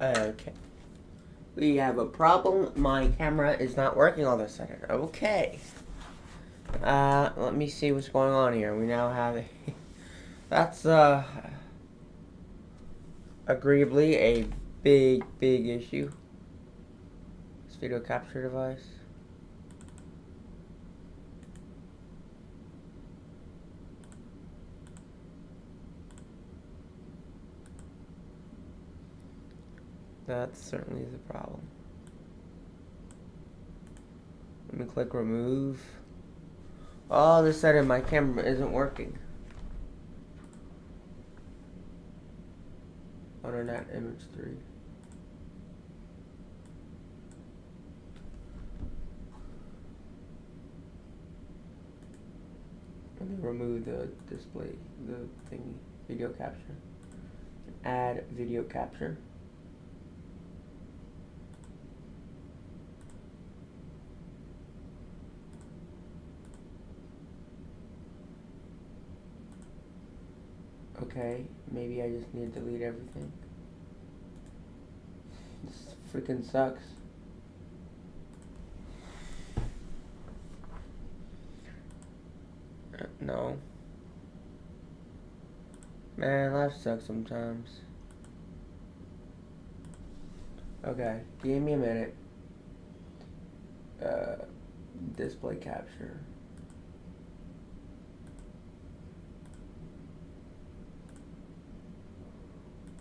Okay. We have a problem. My camera is not working all of a sudden. Okay. Let me see what's going on here. We now have that's agreeably a big issue. This video capture device. That certainly is a problem. Let me click remove. All of a sudden my camera isn't working. On that image 3. Let me remove the display, the thingy, video capture. Add video capture. Okay, maybe I just need to delete everything. This freaking sucks. No. Man, life sucks sometimes. Okay, give me a minute. Display capture.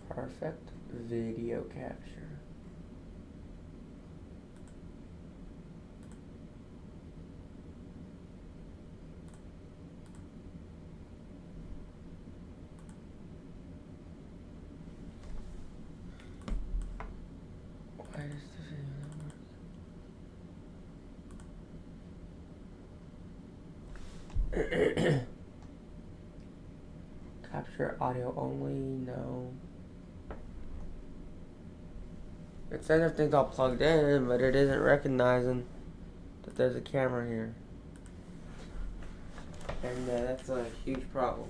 Perfect video capture. Why does the video not work? Capture audio only, no. It says everything's all plugged in, but it isn't recognizing that there's a camera here. And that's a huge problem.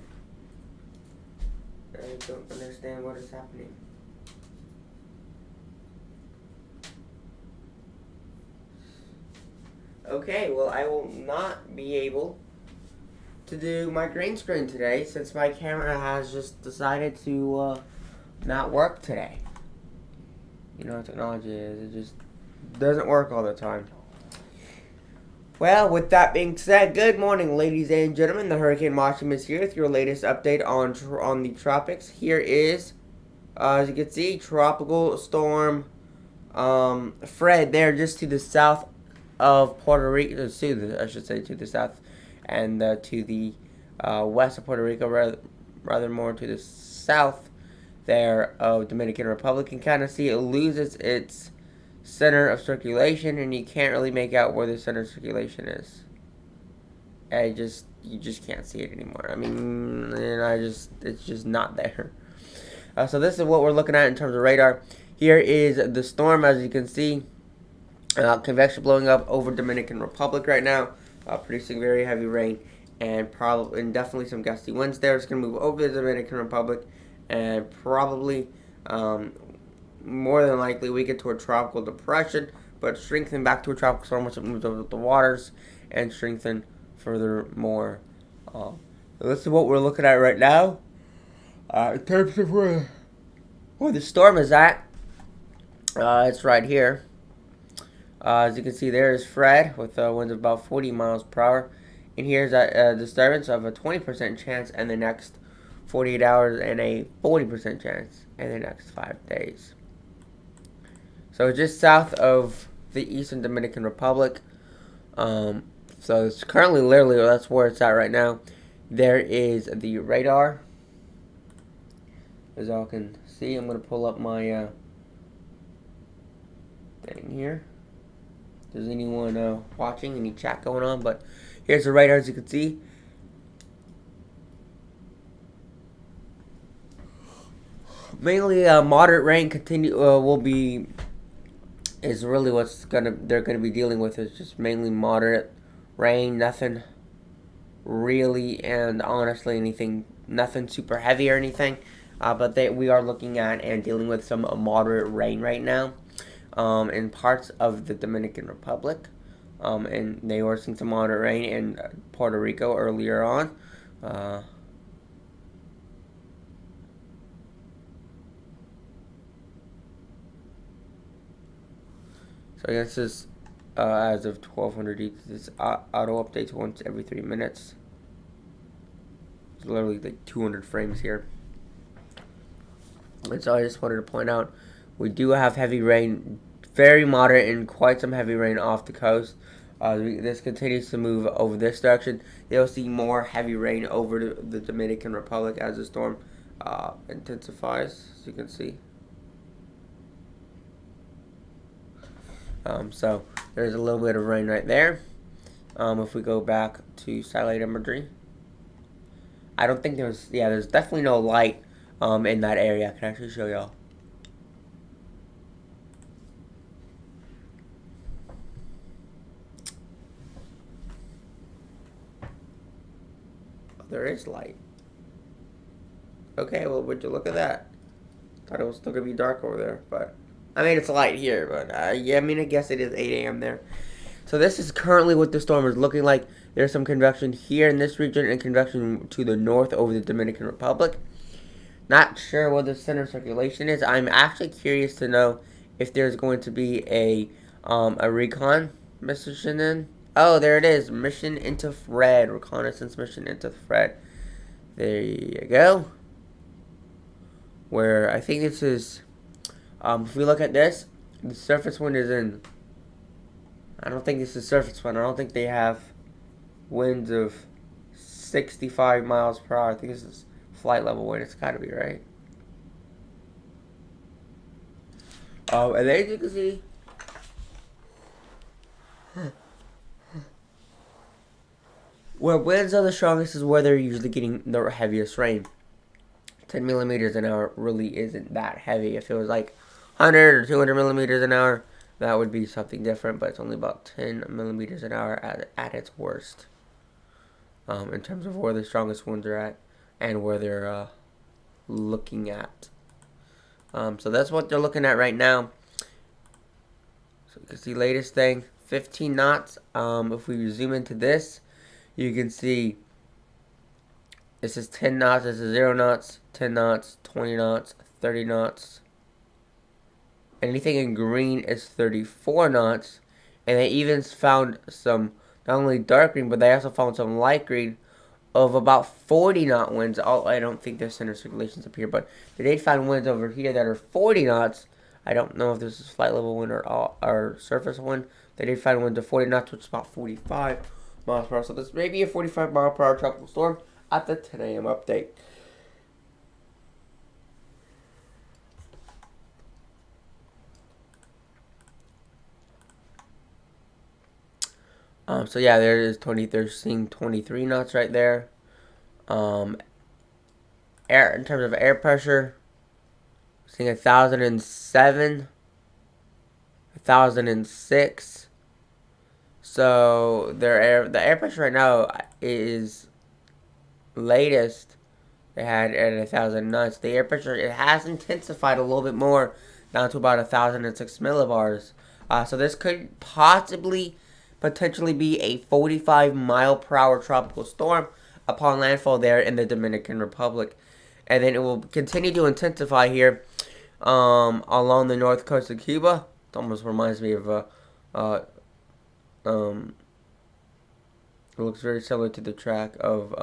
I don't understand what is happening. Okay, well, I will not be able to do my green screen today since my camera has just decided to not work today. You know how technology is, it just doesn't work all the time. Well, with that being said, good morning, ladies and gentlemen. The Hurricane Washington is here with your latest update on the tropics. Here is, as you can see, Tropical Storm Fred there just to the south of Puerto Rico, to the south and to the west of Puerto Rico, rather more to the south there of Dominican Republic. You can kind of see it loses its center of circulation, and you can't really make out where the center of circulation is. You just can't see it anymore. I mean, it's just not there. So this is what we're looking at in terms of radar. Here is the storm, as you can see. Convection blowing up over Dominican Republic right now, producing very heavy rain and definitely some gusty winds there. It's going to move over the Dominican Republic and probably more than likely we get to a tropical depression, but strengthen back to a tropical storm once it moves over the waters and strengthen furthermore. This is what we're looking at right now. In terms of where the storm is at, it's right here. As you can see, there is Fred with winds of about 40 miles per hour. And here's a disturbance of a 20% chance in the next 48 hours and a 40% chance in the next 5 days. So just south of the eastern Dominican Republic. So it's currently literally, that's where it's at right now. There is the radar. As y'all can see, I'm going to pull up my thing here. If there's anyone watching, any chat going on, but here's the radar, as you can see. Mainly moderate rain is really what's they're gonna be dealing with. Is just mainly moderate rain, nothing really, and honestly nothing super heavy or anything. but we are looking at and dealing with some moderate rain right now in parts of the Dominican Republic. And they were seeing some moderate rain in Puerto Rico earlier on. So I guess this as of 1200 UTC, this auto updates once every 3 minutes. It's literally like 200 frames here. And so I just wanted to point out, we do have heavy rain, very moderate and quite some heavy rain off the coast. This continues to move over this direction. You'll see more heavy rain over the Dominican Republic as the storm intensifies, as you can see. So there's a little bit of rain right there. If we go back to satellite imagery, I don't think there's definitely no light in that area. I can actually show y'all. There is light. Okay, well, would you look at that? Thought it was still gonna be dark over there, but I mean it's light here. But yeah, I mean I guess it is 8 a.m. there. So this is currently what the storm is looking like. There's some convection here in this region and convection to the north over the Dominican Republic. Not sure what the center of circulation is. I'm actually curious to know if there's going to be a RECON mission in. Oh, there it is. Mission into Fred. Reconnaissance mission into Fred. There you go. Where I think this is, if we look at this, the surface wind is in. I don't think this is surface wind. I don't think they have winds of 65 miles per hour. I think this is flight level wind. It's got to be, right? And as you can see, where winds are the strongest is where they're usually getting the heaviest rain. 10 millimeters an hour really isn't that heavy. If it was like 100 or 200 millimeters an hour, that would be something different, but it's only about 10 millimeters an hour at its worst. In terms of where the strongest winds are at and where they're looking at. So that's what they're looking at right now. So you can see latest thing, 15 knots. If we zoom into this, you can see this is 10 knots, this is 0 knots, 10 knots, 20 knots, 30 knots. Anything in green is 34 knots. And they even found some, not only dark green, but they also found some light green of about 40 knot winds. I don't think there's center circulations up here, but they did find winds over here that are 40 knots. I don't know if this is flight level wind or surface wind. They did find winds of 40 knots, which is about 45 miles per hour. So this may be a 45 mile per hour tropical storm at the 10 a.m. update. So yeah, there is they're seeing 23 knots right there. Air, in terms of air pressure, seeing 1,007, 1,006. So the air pressure right now is latest. They had at 1,000 knots. The air pressure, it has intensified a little bit more, down to about 1,006 millibars. So this could potentially be a 45 mile per hour tropical storm upon landfall there in the Dominican Republic. And then it will continue to intensify here along the north coast of Cuba. It almost reminds me of it looks very similar to the track of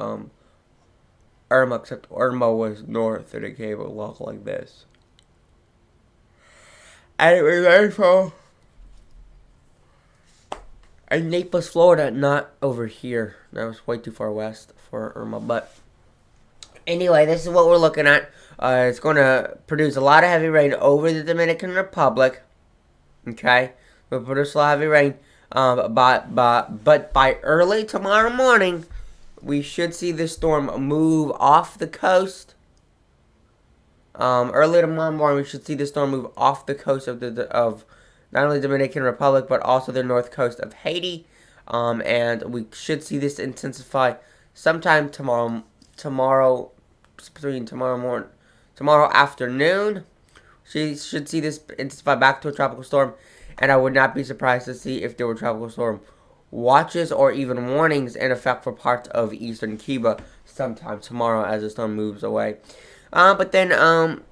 Irma, except Irma was north and it gave a look like this. And it was landfall in Naples, Florida, not over here. That was way too far west for Irma. But anyway, this is what we're looking at. It's going to produce a lot of heavy rain over the Dominican Republic. Okay? We'll produce a lot of heavy rain. But by early tomorrow morning, we should see this storm move off the coast. Early tomorrow morning, we should see the storm move off the coast of not only Dominican Republic, but also the north coast of Haiti. And we should see this intensify sometime tomorrow, between tomorrow tomorrow afternoon, she should see this intensify back to a tropical storm, and I would not be surprised to see if there were tropical storm watches or even warnings in effect for parts of eastern Cuba sometime tomorrow as the storm moves away. But then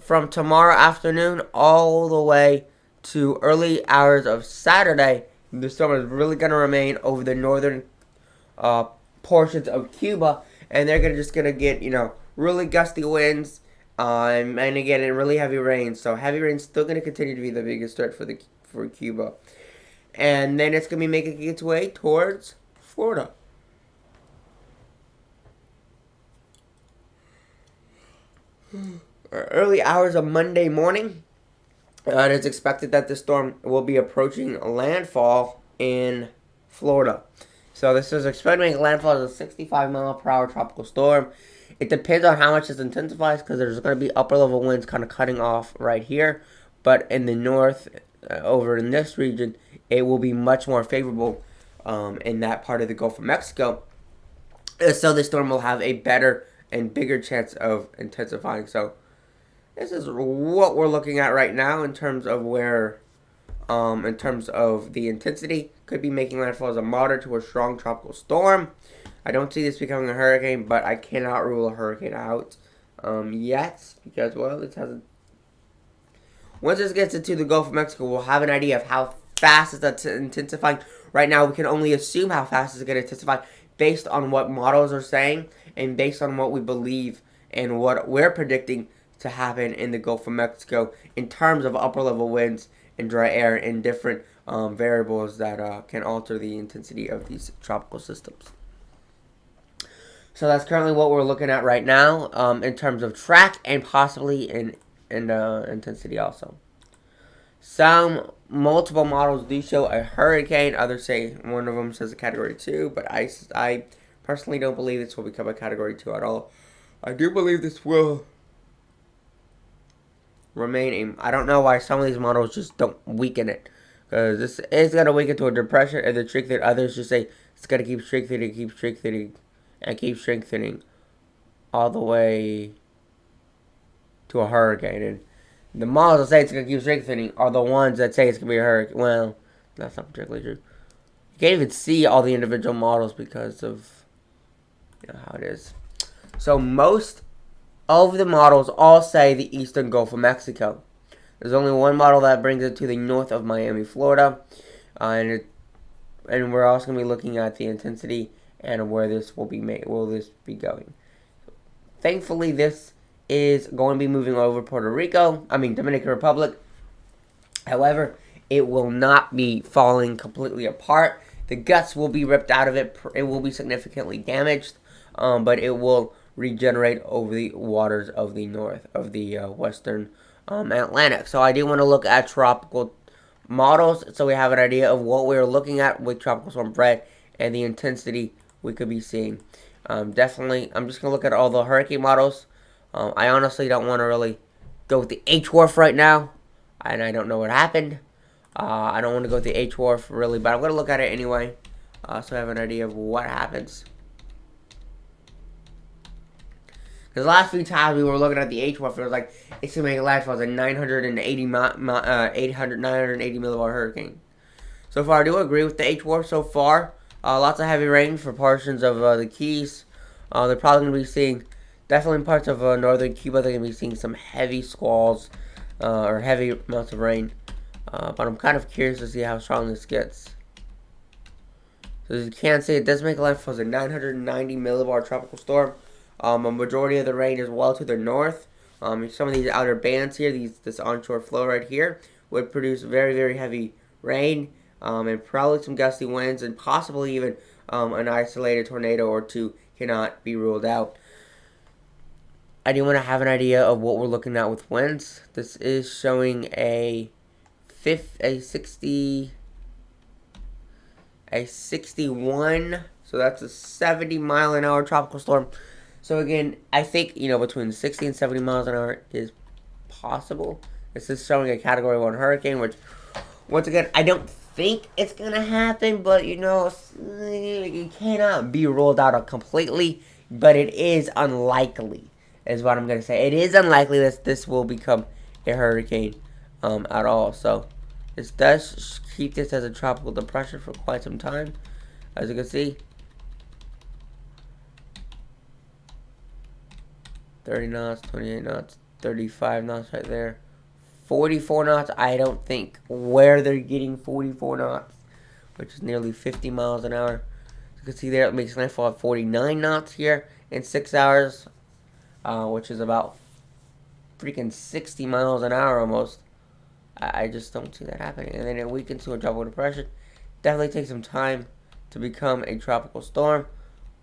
from tomorrow afternoon all the way to early hours of Saturday, the storm is really going to remain over the northern portions of Cuba, and they're just going to get, really gusty winds, and again, really heavy rain. So heavy rain is still going to continue to be the biggest threat for Cuba. And then it's going to be making its way towards Florida. Early hours of Monday morning, it is expected that the storm will be approaching landfall in Florida. So this is expected to make landfall as a 65 mile per hour tropical storm. It depends on how much it intensifies, because there's going to be upper level winds kind of cutting off right here. But in the north, over in this region, it will be much more favorable in that part of the Gulf of Mexico. So the storm will have a better and bigger chance of intensifying. So this is what we're looking at right now in terms of where, in terms of the intensity. Could be making landfall as a moderate to a strong tropical storm. I don't see this becoming a hurricane, but I cannot rule a hurricane out yet, because, well, it hasn't. Once this gets into the Gulf of Mexico, we'll have an idea of how fast it's intensifying. Right now, we can only assume how fast it's going to intensify based on what models are saying and based on what we believe and what we're predicting to happen in the Gulf of Mexico in terms of upper level winds and dry air and different variables that can alter the intensity of these tropical systems. So that's currently what we're looking at right now in terms of track and possibly in intensity also. Multiple models do show a hurricane. Others say one of them says a Category 2, but I personally don't believe this will become a Category 2 at all. I do believe this will remain I don't know why some of these models just don't weaken it, because this is going to weaken to a depression, and the trick that others just say it's going to keep strengthening all the way to a hurricane. And the models that say it's going to keep strengthening are the ones that say it's going to be a hurricane. Well, that's not particularly true. You can't even see all the individual models because of how it is. So most of the models all say the eastern Gulf of Mexico. There's only one model that brings it to the north of Miami, Florida, and we're also going to be looking at the intensity and where this will be going. Thankfully, this is going to be moving over Dominican Republic. However, it will not be falling completely apart. The guts will be ripped out of it. It will be significantly damaged, but it will regenerate over the waters of the north of the western Atlantic. So I do want to look at tropical models so we have an idea of what we're looking at with Tropical Storm Fred and the intensity we could be seeing. Definitely, I'm just going to look at all the hurricane models. I honestly don't want to really go with the HWRF right now, and I don't know what happened. I don't want to go with the HWRF really, but I'm going to look at it anyway so I have an idea of what happens. Because the last few times we were looking at the HWRF, it was like it's going to make a landfall as a 980 millibar hurricane. So far, I do agree with the HWRF so far. Lots of heavy rain for portions of the Keys. They're probably going to be seeing, definitely in parts of northern Cuba, they're going to be seeing some heavy squalls or heavy amounts of rain. But I'm kind of curious to see how strong this gets. So as you can see, it does make a landfall as a 990 millibar tropical storm. A majority of the rain is well to the north. Some of these outer bands here, this onshore flow right here, would produce very, very heavy rain. And probably some gusty winds, and possibly even an isolated tornado or two cannot be ruled out. I do want to have an idea of what we're looking at with winds. This is showing a 61, so that's a 70 mile an hour tropical storm. So again, I think between 60 and 70 miles an hour is possible. This is showing a Category 1 hurricane, which once again I don't think it's gonna happen, but it cannot be ruled out completely, but it is unlikely. is what I'm going to say. It is unlikely that this will become a hurricane at all. So this does keep this as a tropical depression for quite some time, as you can see. 30 knots, 28 knots, 35 knots right there. 44 knots. I don't think where they're getting 44 knots, which is nearly 50 miles an hour. You can see there it makes landfall at 49 knots here in 6 hours, which is about freaking 60 miles an hour almost. I just don't see that happening. And then it weakens to a tropical depression. Definitely takes some time to become a tropical storm.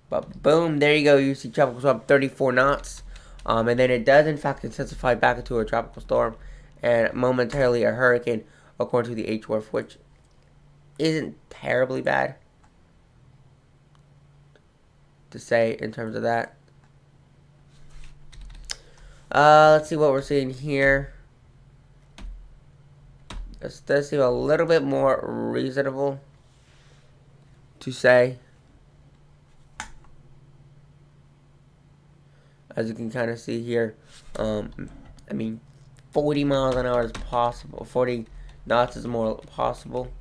But boom, there you go. You see tropical storm 34 knots. And then it does in fact intensify back into a tropical storm and momentarily a hurricane according to the HWT, which isn't terribly bad to say in terms of that. Let's see what we're seeing here. This does seem a little bit more reasonable to say. As you can kind of see here, I mean, 40 miles an hour is possible. 40 knots is more possible.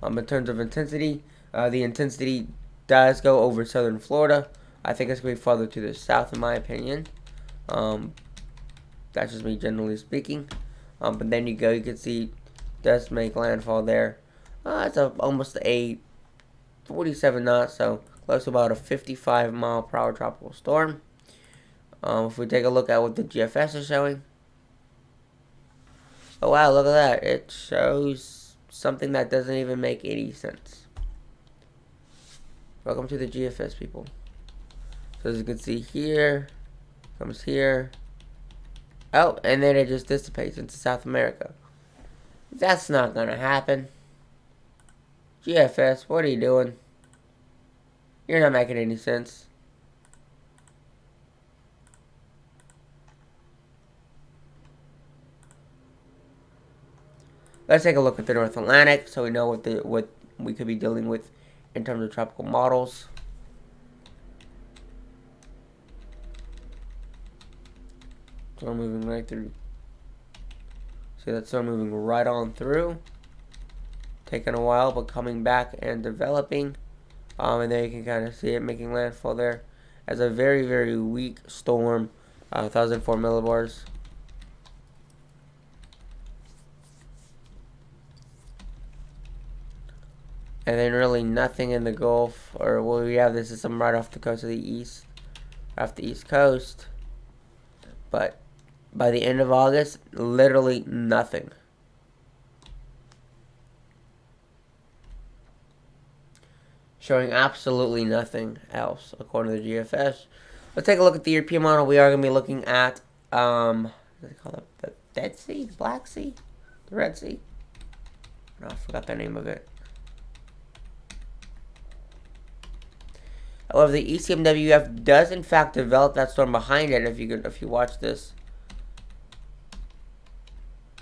In terms of intensity, the intensity does go over southern Florida. I think it's going to be farther to the south, in my opinion. That's just me generally speaking. But then you can see, does make landfall there. It's almost a 47 knots, so close to about a 55 mile per hour tropical storm. If we take a look at what the GFS is showing. Oh wow, look at that. It shows something that doesn't even make any sense. Welcome to the GFS, people. So as you can see here, comes here. Oh, and then it just dissipates into South America. That's not gonna happen. GFS, what are you doing? You're not making any sense. Let's take a look at the North Atlantic so we know what we could be dealing with in terms of tropical models. Storm moving right through. See that storm moving right on through. Taking a while, but coming back and developing. And there you can kind of see it making landfall there as a very, very weak storm. 1,004 millibars. And then really nothing in the Gulf, or what we have, this is some right off the coast of the east, off the east coast. But by the end of August, literally nothing. Showing absolutely nothing else, according to the GFS. Let's take a look at the European model. We are going to be looking at, what do they call it? The Dead Sea? The Black Sea? The Red Sea? No, I forgot the name of it. However, the ECMWF does in fact develop that storm behind it. If you watch this,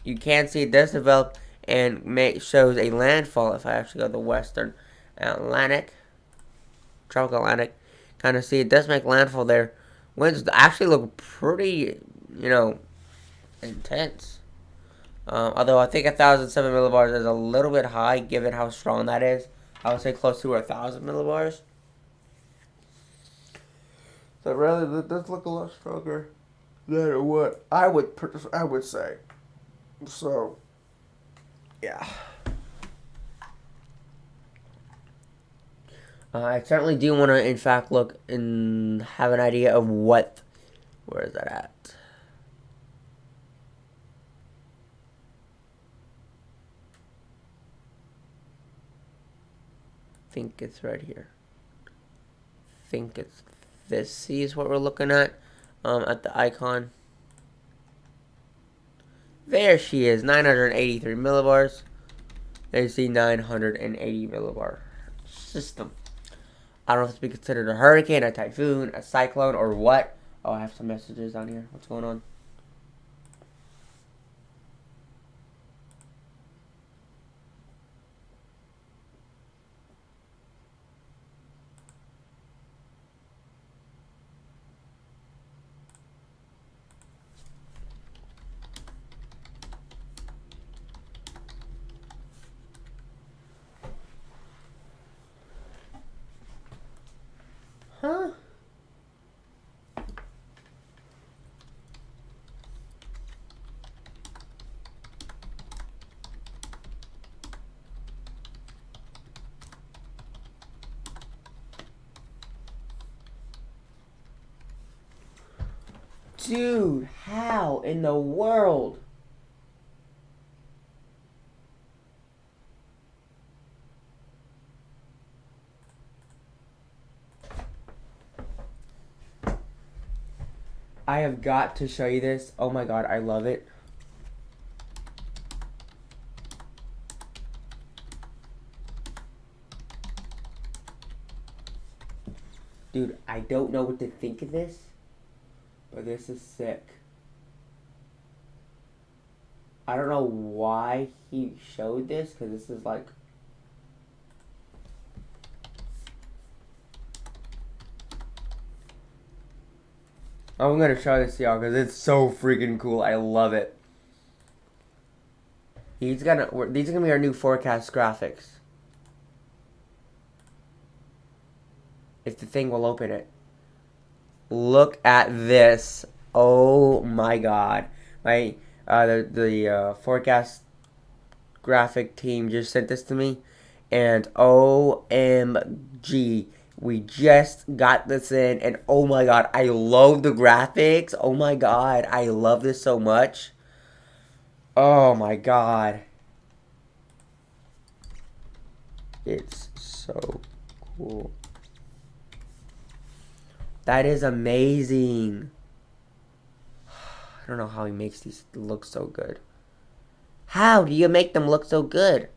you can see it does develop and shows a landfall. If I actually go to the Western Atlantic, Tropical Atlantic, kind of see it does make landfall there. Winds actually look pretty, intense. Although I think 1,007 millibars is a little bit high given how strong that is. I would say close to 1,000 millibars. So rather, that does look a lot stronger than what I would say. So, yeah. I certainly do want to, in fact, look and have an idea of where is that at? I think it's right here. I think it's this C is what we're looking at the icon. There she is, 983 millibars. There you see 980 millibar system. I don't know if it's be considered a hurricane, a typhoon, a cyclone, or what. Oh, I have some messages down here. What's going on? Dude, how in the world? I have got to show you this. Oh my god, I love it. Dude, I don't know what to think of this, but this is sick. I don't know why he showed this, because this is like... I'm going to show this to y'all, because it's so freaking cool. I love it. These are going to be our new forecast graphics. If the thing will open it. Look at this. Oh my god. The forecast graphic team just sent this to me. And OMG. We just got this in. And oh my god. I love the graphics. Oh my god. I love this so much. Oh my god. It's so cool. That is amazing. I don't know how he makes these look so good. How do you make them look so good?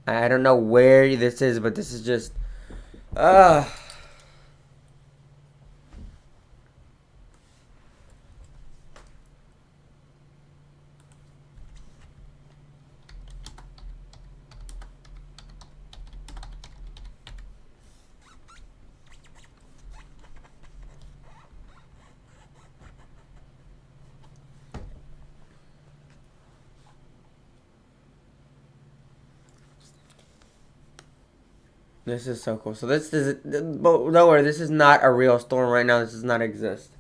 I don't know where this is, but this is just... This is so cool. So this is... But don't worry, this is not a real storm right now. This does not exist.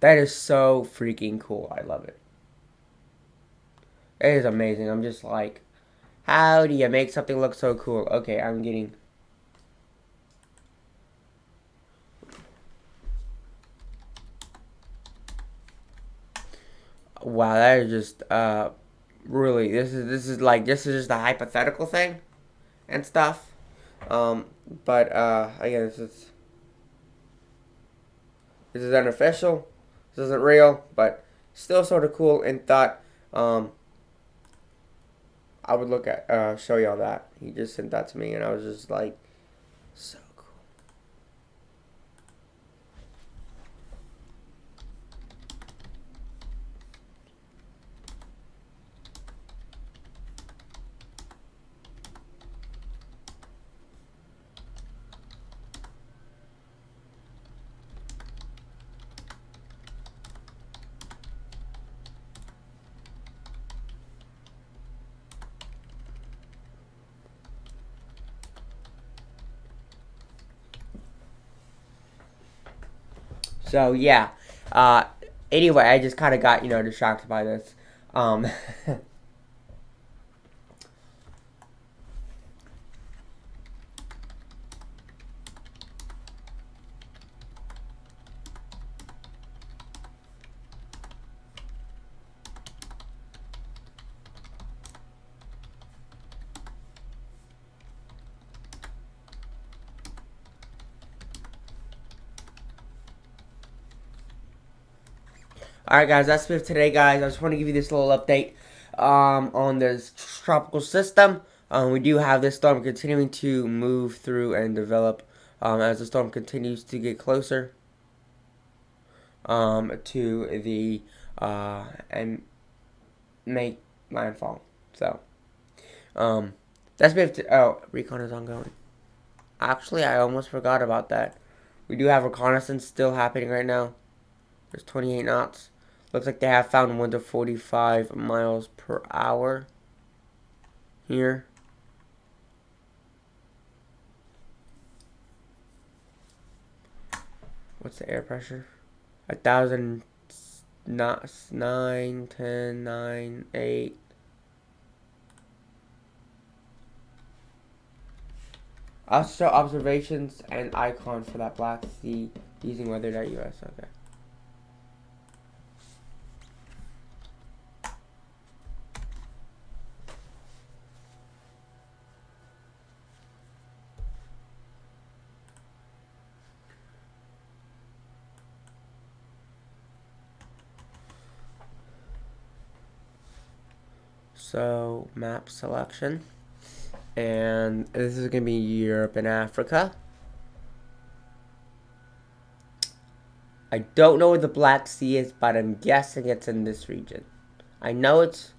That is so freaking cool. I love it. It is amazing. I'm just like, how do you make something look so cool? Okay, I'm getting... Wow, that is just, really, this is just a hypothetical thing and stuff. But, again, this is unofficial. This isn't real, but still sort of cool, and thought I would look at show y'all that. He just sent that to me, and I was just like, so cool. So yeah. Anyway, I just kind of got distracted by this. Alright guys, that's it for today guys. I just want to give you this little update on this tropical system. We do have this storm continuing to move through and develop as the storm continues to get closer to the and make landfall. So that's it. Oh, RECON is ongoing. Actually, I almost forgot about that. We do have reconnaissance still happening right now. There's 28 knots. Looks like they have found 1 to 45 miles per hour here. What's the air pressure? 1,000 knots, 9, 10, 9, 8. I'll show observations and icon for that Black Sea using weather.us. Okay. So, map selection. And this is going to be Europe and Africa. I don't know where the Black Sea is, but I'm guessing it's in this region. I know it's...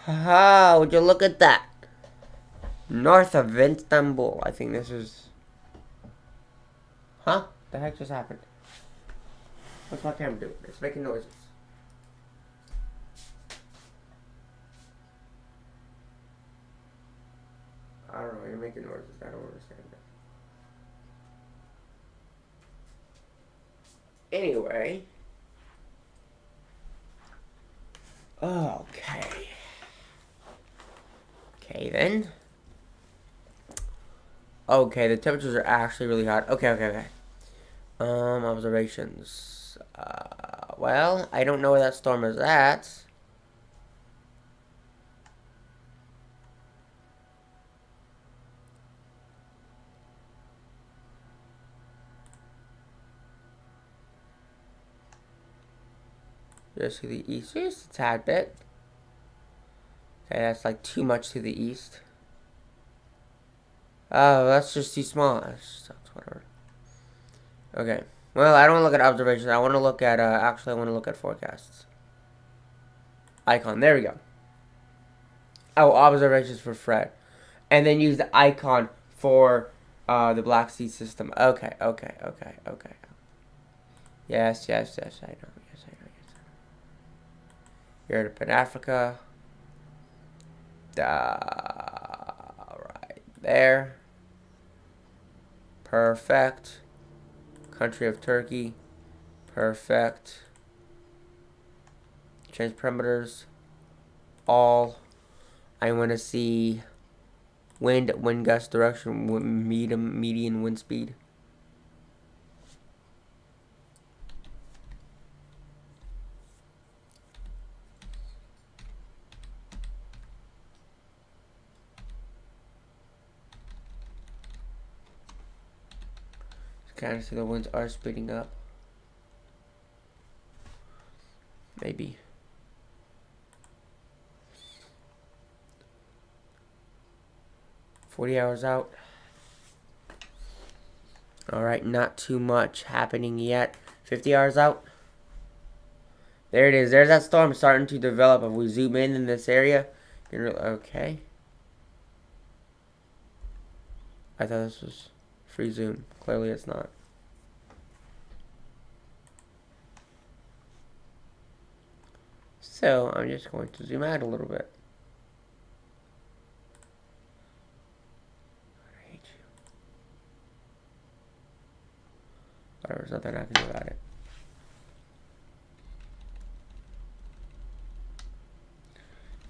Haha, would you look at that? North of Istanbul. I think this is... Huh? The heck just happened? What's my camera doing? It's making noises. I don't know, you're making noises. I don't understand that. Anyway. Okay. Okay, then. Okay, the temperatures are actually really hot. Okay. Observations. Well, I don't know where that storm is at. Just to the east, just a tad bit. Okay, that's like too much to the east. Oh, that's just too small. That's whatever. Okay. Well, I don't want to look at observations. I want to look at, actually, I want to look at forecasts. Icon. There we go. Oh, observations for Fred. And then use the icon for the Black Sea system. Okay. Yes, I know. Yes, I know. Europe and Africa. Right there. Perfect. Country of Turkey. Perfect. Change parameters. All. I want to see wind gust direction, median wind speed. Kind of see the winds are speeding up. Maybe. $40 hours out. Alright, not too much happening yet. 50 hours out. There it is. There's that storm starting to develop. If we zoom in this area. Okay. I thought this was free zoom. Clearly it's not. So I'm just going to zoom out a little bit. I hate you. Whatever, there's nothing I can do about it.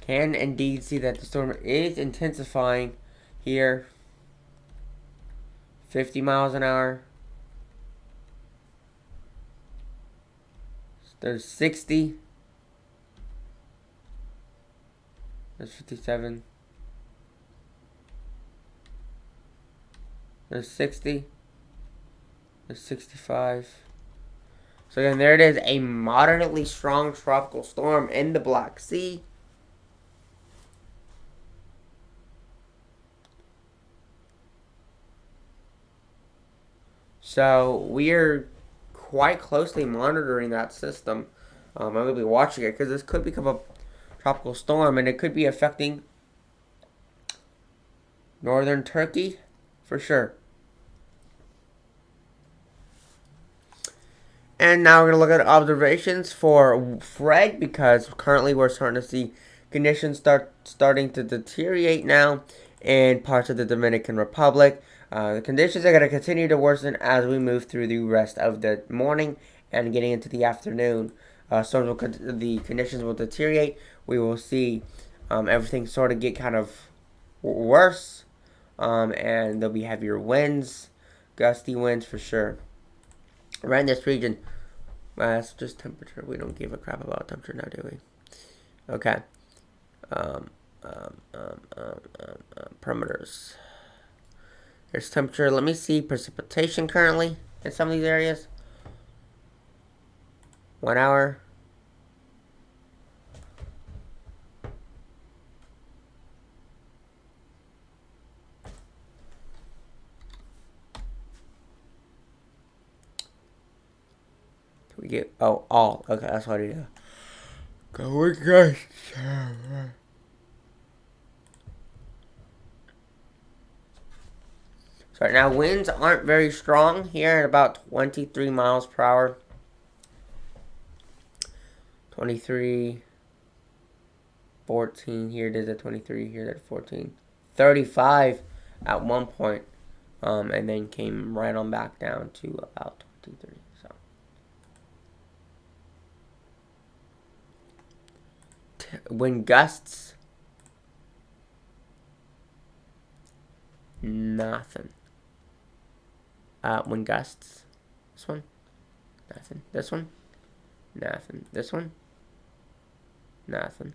Can indeed see that the storm is intensifying here. 50 miles an hour. There's 60. There's 57. There's 60. There's 65. So again, there it is. A moderately strong tropical storm in the Black Sea. So we're quite closely monitoring that system. I'm going to be watching it because this could become a tropical storm and it could be affecting northern Turkey for sure. And now we're going to look at observations for Fred, because currently we're starting to see conditions starting to deteriorate now in parts of the Dominican Republic. The conditions are going to continue to worsen as we move through the rest of the morning and getting into the afternoon. The conditions will deteriorate. We will see everything sort of get kind of worse, and there'll be heavier winds, gusty winds for sure. Right in this region, it's just temperature. We don't give a crap about temperature now, do we? Okay. Parameters. Here's temperature. Let me see precipitation currently in some of these areas. 1 hour. We get all. Okay, that's what I do. Go with guys. So right now winds aren't very strong here at about 23 miles per hour. 23, 14 here. There's a 23 here. That's 14. 35 at one point, and then came right on back down to about 23. Wind gusts, nothing. Wind gusts, this one, nothing. This one, nothing. This one, nothing.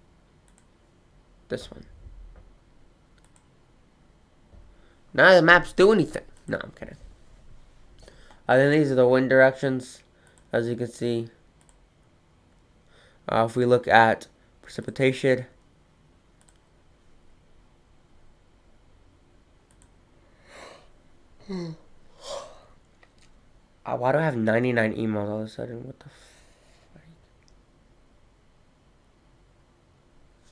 This one. None of the maps do anything. No, I'm kidding. Then these are the wind directions, as you can see. If we look at precipitation, why do I have 99 emails all of a sudden? What the fuck?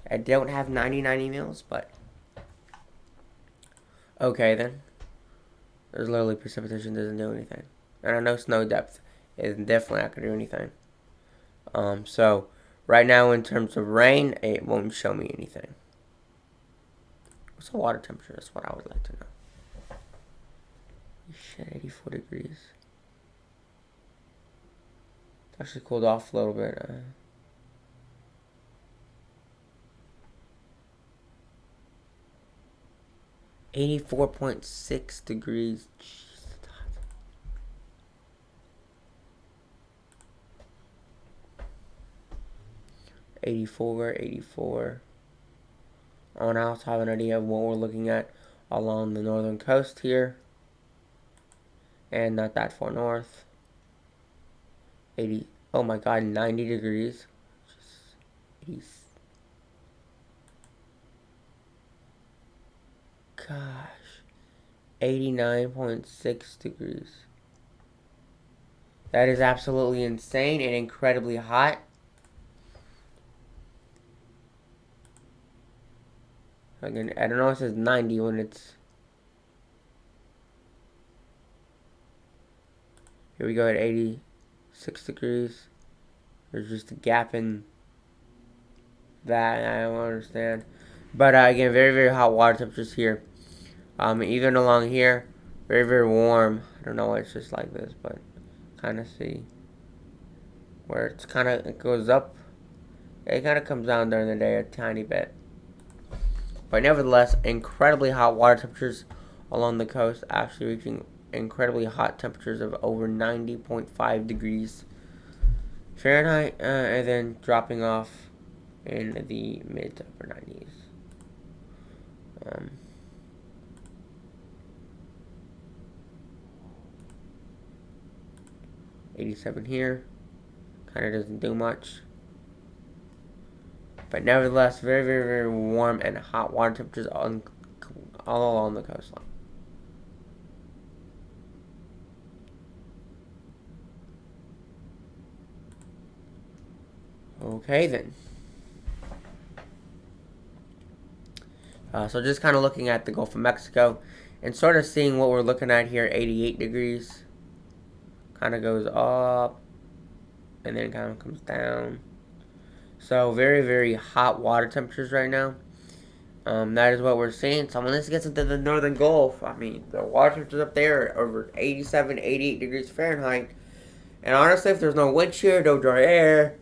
I don't have 99 emails, but okay then. There's literally precipitation doesn't do anything, and I know snow depth is definitely not gonna do anything. So right now, in terms of rain, it won't show me anything. What's the water temperature? That's what I would like to know. Shit, 84 degrees. It's actually cooled off a little bit. 84.6 degrees. Jeez. 84. I want to also have an idea of what we're looking at along the northern coast here, and not that far north. 80. Oh my God, 90 degrees. Gosh, 89.6 degrees. That is absolutely insane and incredibly hot. Again, I don't know if it says 90 when it's... Here we go at 86 degrees. There's just a gap in that. I don't understand. But again, very, very hot water temperatures here. Even along here, very, very warm. I don't know why it's just like this, but kind of see where it's kind of, it goes up. It kind of comes down during the day a tiny bit. But nevertheless, incredibly hot water temperatures along the coast, actually reaching incredibly hot temperatures of over 90.5 degrees Fahrenheit, and then dropping off in the mid to upper 90s. 87 here, kind of doesn't do much. But nevertheless, very, very, very warm and hot water temperatures all along the coastline. Okay then. So just kind of looking at the Gulf of Mexico and sort of seeing what we're looking at here, 88 degrees. Kind of goes up and then kind of comes down. So very, very hot water temperatures right now. That is what we're seeing. So when this gets into the northern Gulf, I mean, the water temperatures up there are over 87, 88 degrees Fahrenheit. And honestly, if there's no wind shear, no dry air,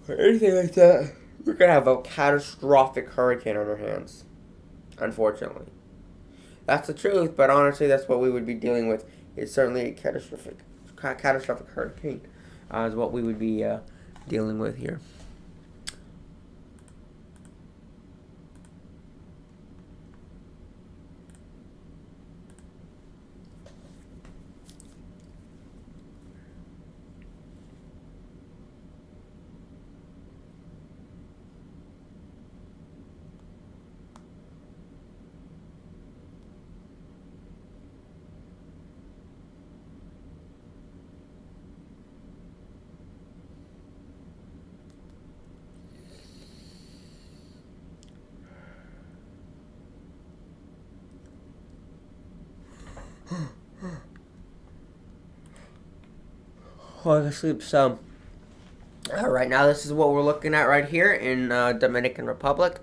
or anything like that, we're going to have a catastrophic hurricane on our hands. Unfortunately. That's the truth, but honestly, that's what we would be dealing with. It's certainly a catastrophic hurricane is what we would be dealing with here. Well, I can sleep some. Right now, this is what we're looking at right here in Dominican Republic.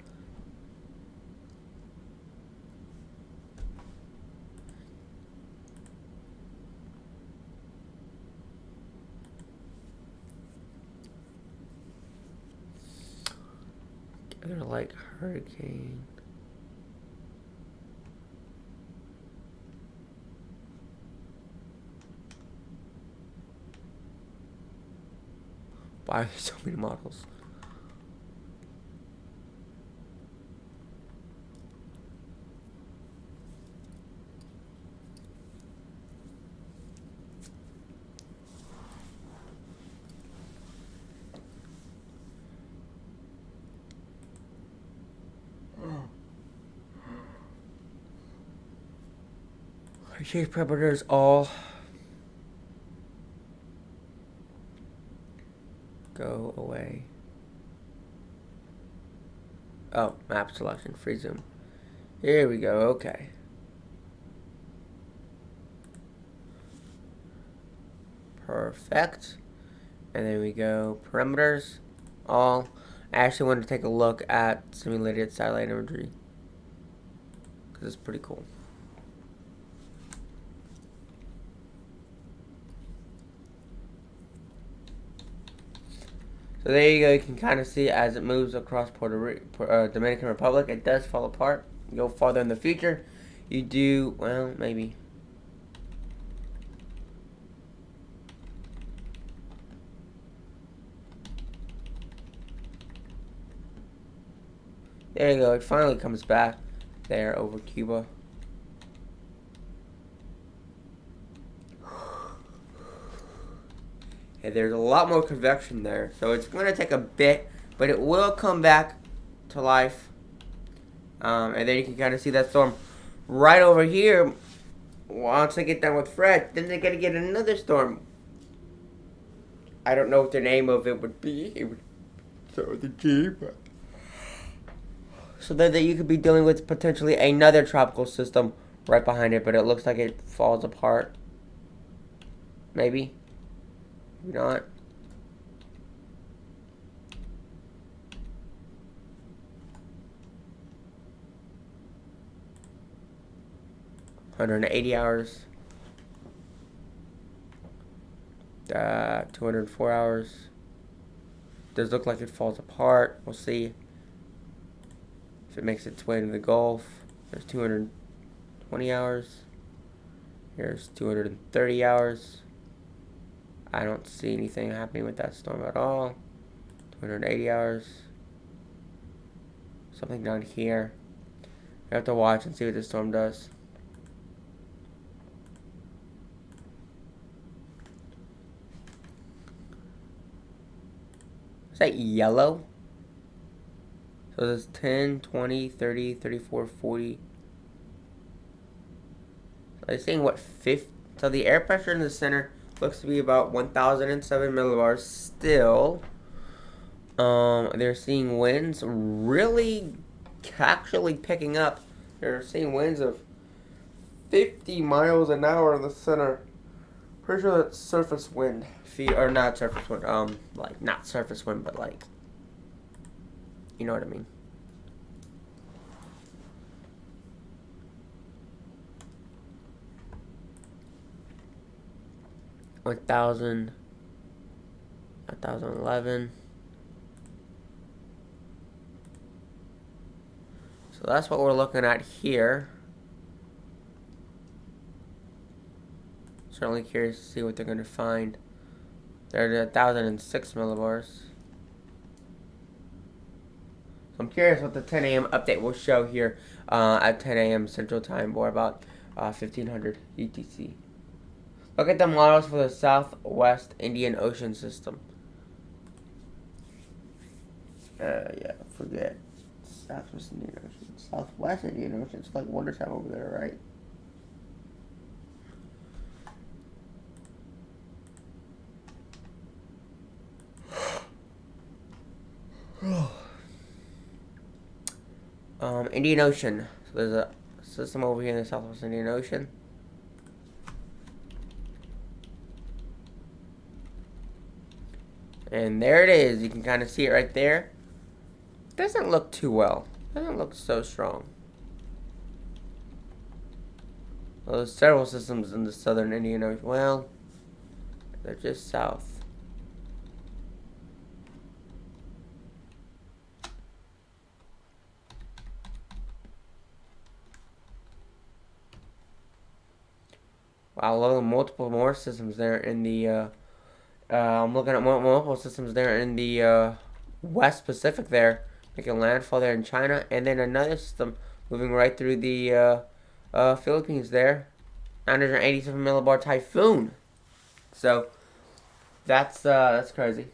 They're like hurricane. Why are there so many models? Chase predators all go away. Oh, map selection, free zoom. Here we go, okay. Perfect. And then we go parameters, all. I actually wanted to take a look at simulated satellite imagery because it's pretty cool. So there you go. You can kind of see as it moves across Dominican Republic, it does fall apart. You go farther in the future, you do, well, maybe. There you go. It finally comes back there over Cuba. There's a lot more convection there, so it's going to take a bit, but it will come back to life. And then you can kind of see that storm right over here. Once they get done with Fred, then they're going to get another storm. I don't know what the name of it would be. It would start with a G, but... So then that you could be dealing with potentially another tropical system right behind it, but it looks like it falls apart. Maybe. Maybe not. $180. 204 hours. Does look like it falls apart. We'll see if it makes its way into the Gulf. There's 220 hours. Here's 230 hours. I don't see anything happening with that storm at all. 280 hours. Something down here. We have to watch and see what this storm does. Is that yellow? So there's 10, 20, 30, 34, 40. So they're saying what, 50? So the air pressure in the center looks to be about 1,007 millibars still. They're seeing winds really actually picking up. They're seeing winds of 50 miles an hour in the center. Pretty sure that's surface wind. Or not surface wind. Like not surface wind, but like, you know what I mean. One thousand 1011. So that's what we're looking at here. Certainly curious to see what they're going to find. They're at 1006 millibars. So I'm curious what the 10 a.m. update will show here at 10 a.m. Central Time, or about 1500 UTC. Look at the models for the Southwest Indian Ocean system. Yeah, forget Southwest Indian Ocean. Southwest Indian Ocean. It's like wintertime over there, right? Indian Ocean. So there's a system over here in the Southwest Indian Ocean. And there it is. You can kind of see it right there. Doesn't look too well. Doesn't look so strong. Well, there's several systems in the Southern Indian Ocean. Well, they're just south. Wow, look at multiple more systems there in the, I'm looking at multiple systems there in the, West Pacific there, making landfall there in China, and then another system moving right through the, Philippines there, 987 millibar typhoon. So, that's crazy.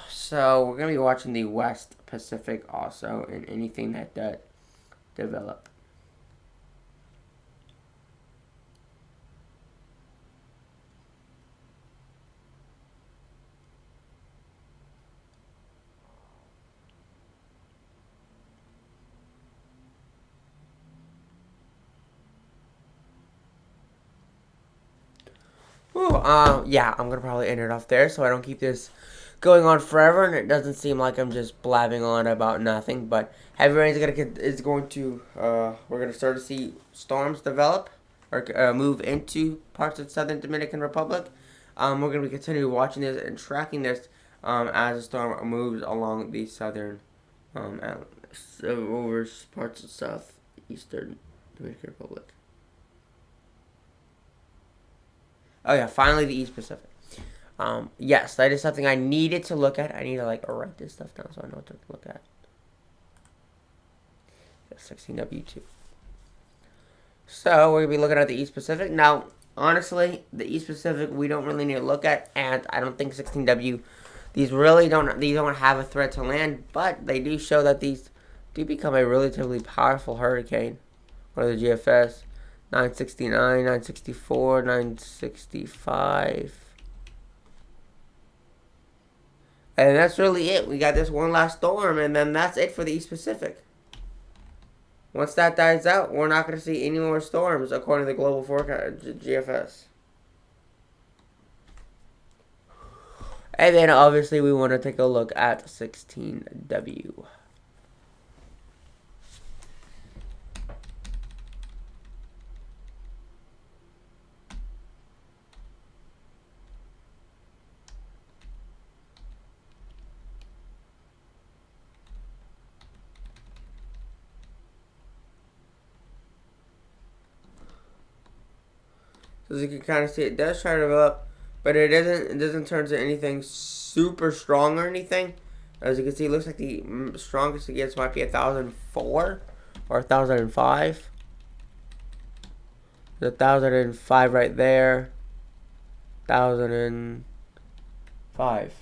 So we're gonna be watching the West Pacific also, and anything that develop. Ooh, yeah, I'm gonna probably end it off there so I don't keep this going on forever, and it doesn't seem like I'm just blabbing on about nothing. But heavy rain is going to we're gonna start to see storms develop or move into parts of southern Dominican Republic. We're gonna be continuing watching this and tracking this as the storm moves along the southern over parts of southeastern Dominican Republic. Oh yeah, finally the East Pacific. Yes, that is something I needed to look at. I need to like write this stuff down so I know what to look at. 16W2. So we're gonna be looking at the East Pacific. Now, honestly, the East Pacific we don't really need to look at, and I don't think 16W. These don't have a threat to land, but they do show that these do become a relatively powerful hurricane. What are the GFS? 969, 964, 965. And that's really it. We got this one last storm, and then that's it for the East Pacific. Once that dies out, we're not going to see any more storms, according to the global forecast, GFS. And then, obviously, we want to take a look at 16W. As you can kind of see, it does try to develop, but it doesn't turn to anything super strong or anything. As you can see, it looks like the strongest it gets might be 1004 or 1005. The 1005 right there. 1005.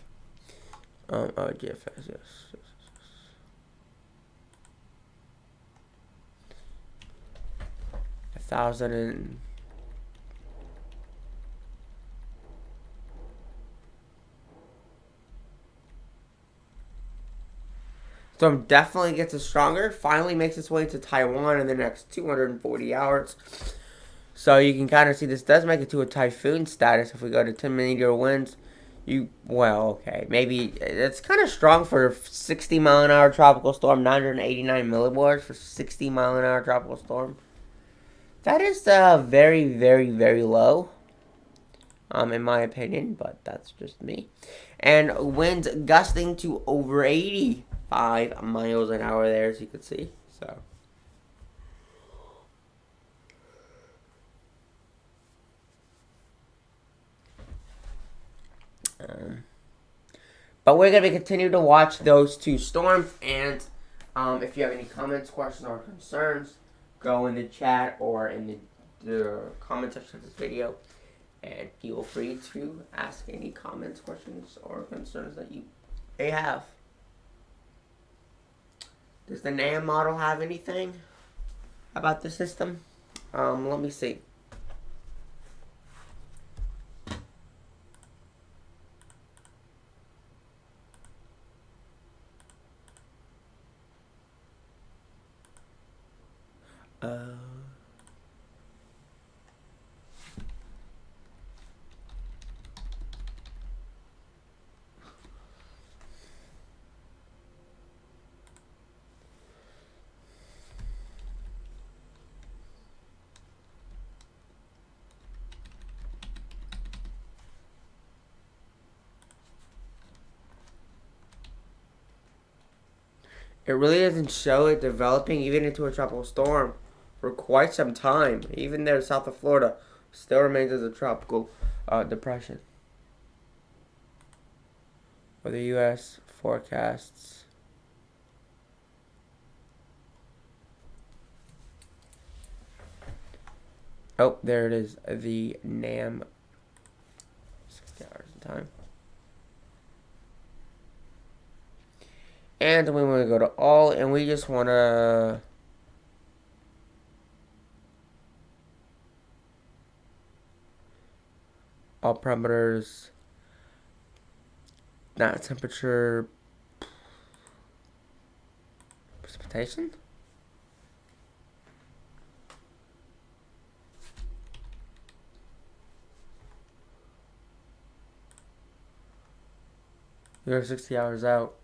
Oh, GFS, yes. thousand and storm definitely gets stronger. Finally makes its way to Taiwan in the next 240 hours. So you can kind of see this does make it to a typhoon status if we go to 10-meter winds. Okay, maybe it's kind of strong for a 60-mile-an-hour tropical storm. 989 millibars for 60-mile-an-hour tropical storm. That is very, very, very low, in my opinion, but that's just me. And winds gusting to over 85 miles an hour there, as you can see. So. But we're going to continue to watch those two storms. And if you have any comments, questions, or concerns, go in the chat or in the comment section of this video. And feel free to ask any comments, questions, or concerns that you may have. Does the NAM model have anything about the system? Let me see. It really doesn't show it developing even into a tropical storm for quite some time. Even there south of Florida still remains as a tropical depression. Or the U.S. forecasts. Oh, there it is. The NAM. 60 hours in time. And we want to go to all, and we just want to all parameters, not temperature, precipitation. We're 60 hours out.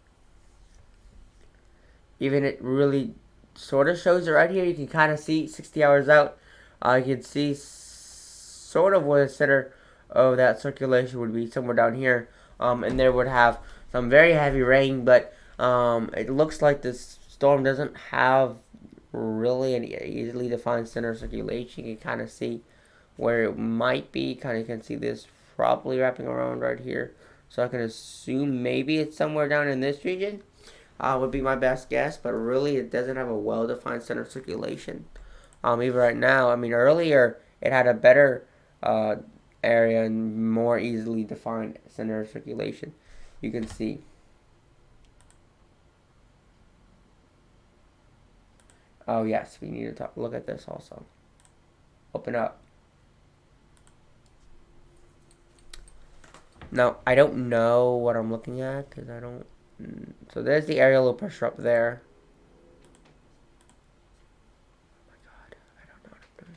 Even it really sort of shows it right here. You can kind of see 60 hours out. You can see sort of where the center of that circulation would be, somewhere down here. And there would have some very heavy rain, but it looks like this storm doesn't have really an easily defined center of circulation. You can kind of see where it might be. Kind of can see this probably wrapping around right here. So I can assume maybe it's somewhere down in this region. Would be my best guess, but really it doesn't have a well-defined center of circulation. Even right now, I mean, earlier it had a better area and more easily defined center of circulation. You can see. Oh yes, we need to look at this also. Open up. Now, I don't know what I'm looking at because I don't. So there's the area low pressure up there. Oh my god, I don't know what I'm doing.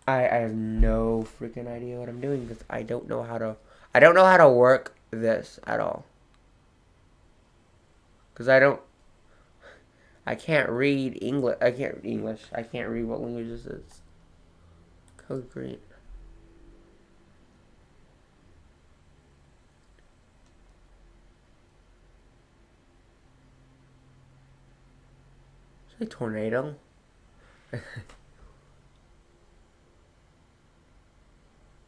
I have no freaking idea what I'm doing because I don't know how to work this at all. Because I can't read English. I can't read English. I can't read what language this is. Code green. Is it a tornado?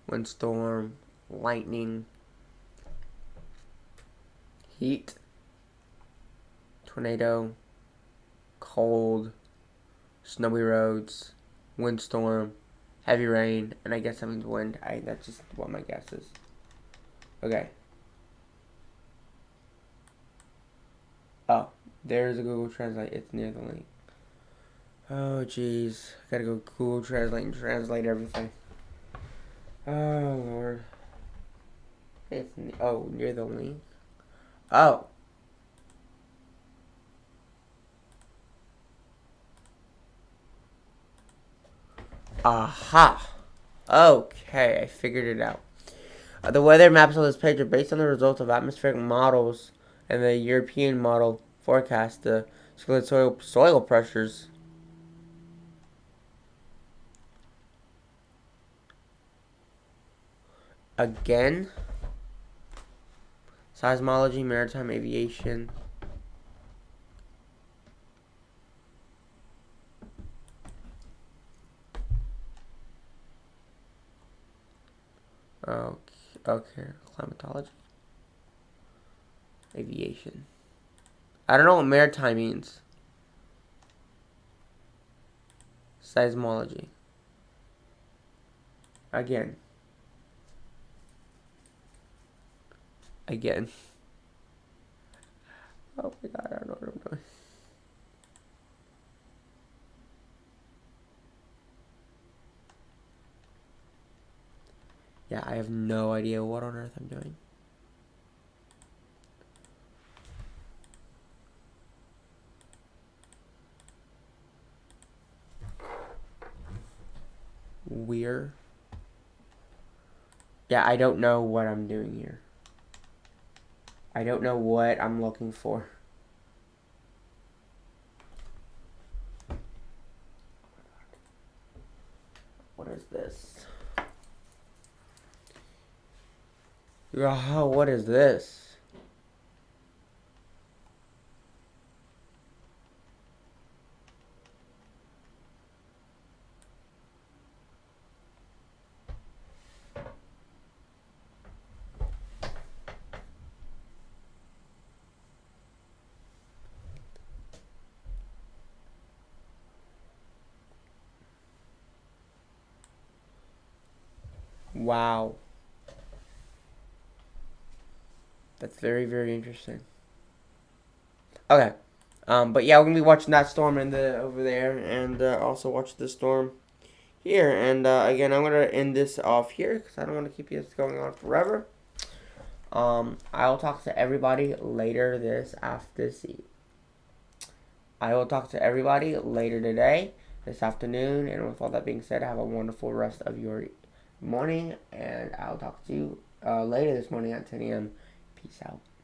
Windstorm, lightning, heat, tornado, cold, snowy roads, windstorm, heavy rain, and I guess that means wind. That's just what my guess is. Okay. There's a Google Translate. It's near the link. Oh, jeez. Gotta go Google Translate and translate everything. Oh, Lord. It's near the link. Oh. Aha. Okay, I figured it out. The weather maps on this page are based on the results of atmospheric models and the European model forecast. The soil pressures. Again. Seismology, maritime aviation. Okay. Climatology. Aviation. I don't know what maritime means. Seismology. Again. Oh my god, I don't know what I'm doing. Yeah, I have no idea what on earth I'm doing. Weird. Yeah, I don't know what I'm doing here. I don't know what I'm looking for. What is this? Oh, what is this? Wow. That's very, very interesting. Okay. But yeah, we're gonna be watching that storm over there, and also watch the storm here. And again, I'm gonna end this off here because I don't want to keep this going on forever. I'll talk to everybody later I will talk to everybody later today, this afternoon, and with all that being said, have a wonderful rest of your morning, and I'll talk to you later this morning at 10 a.m. Peace out.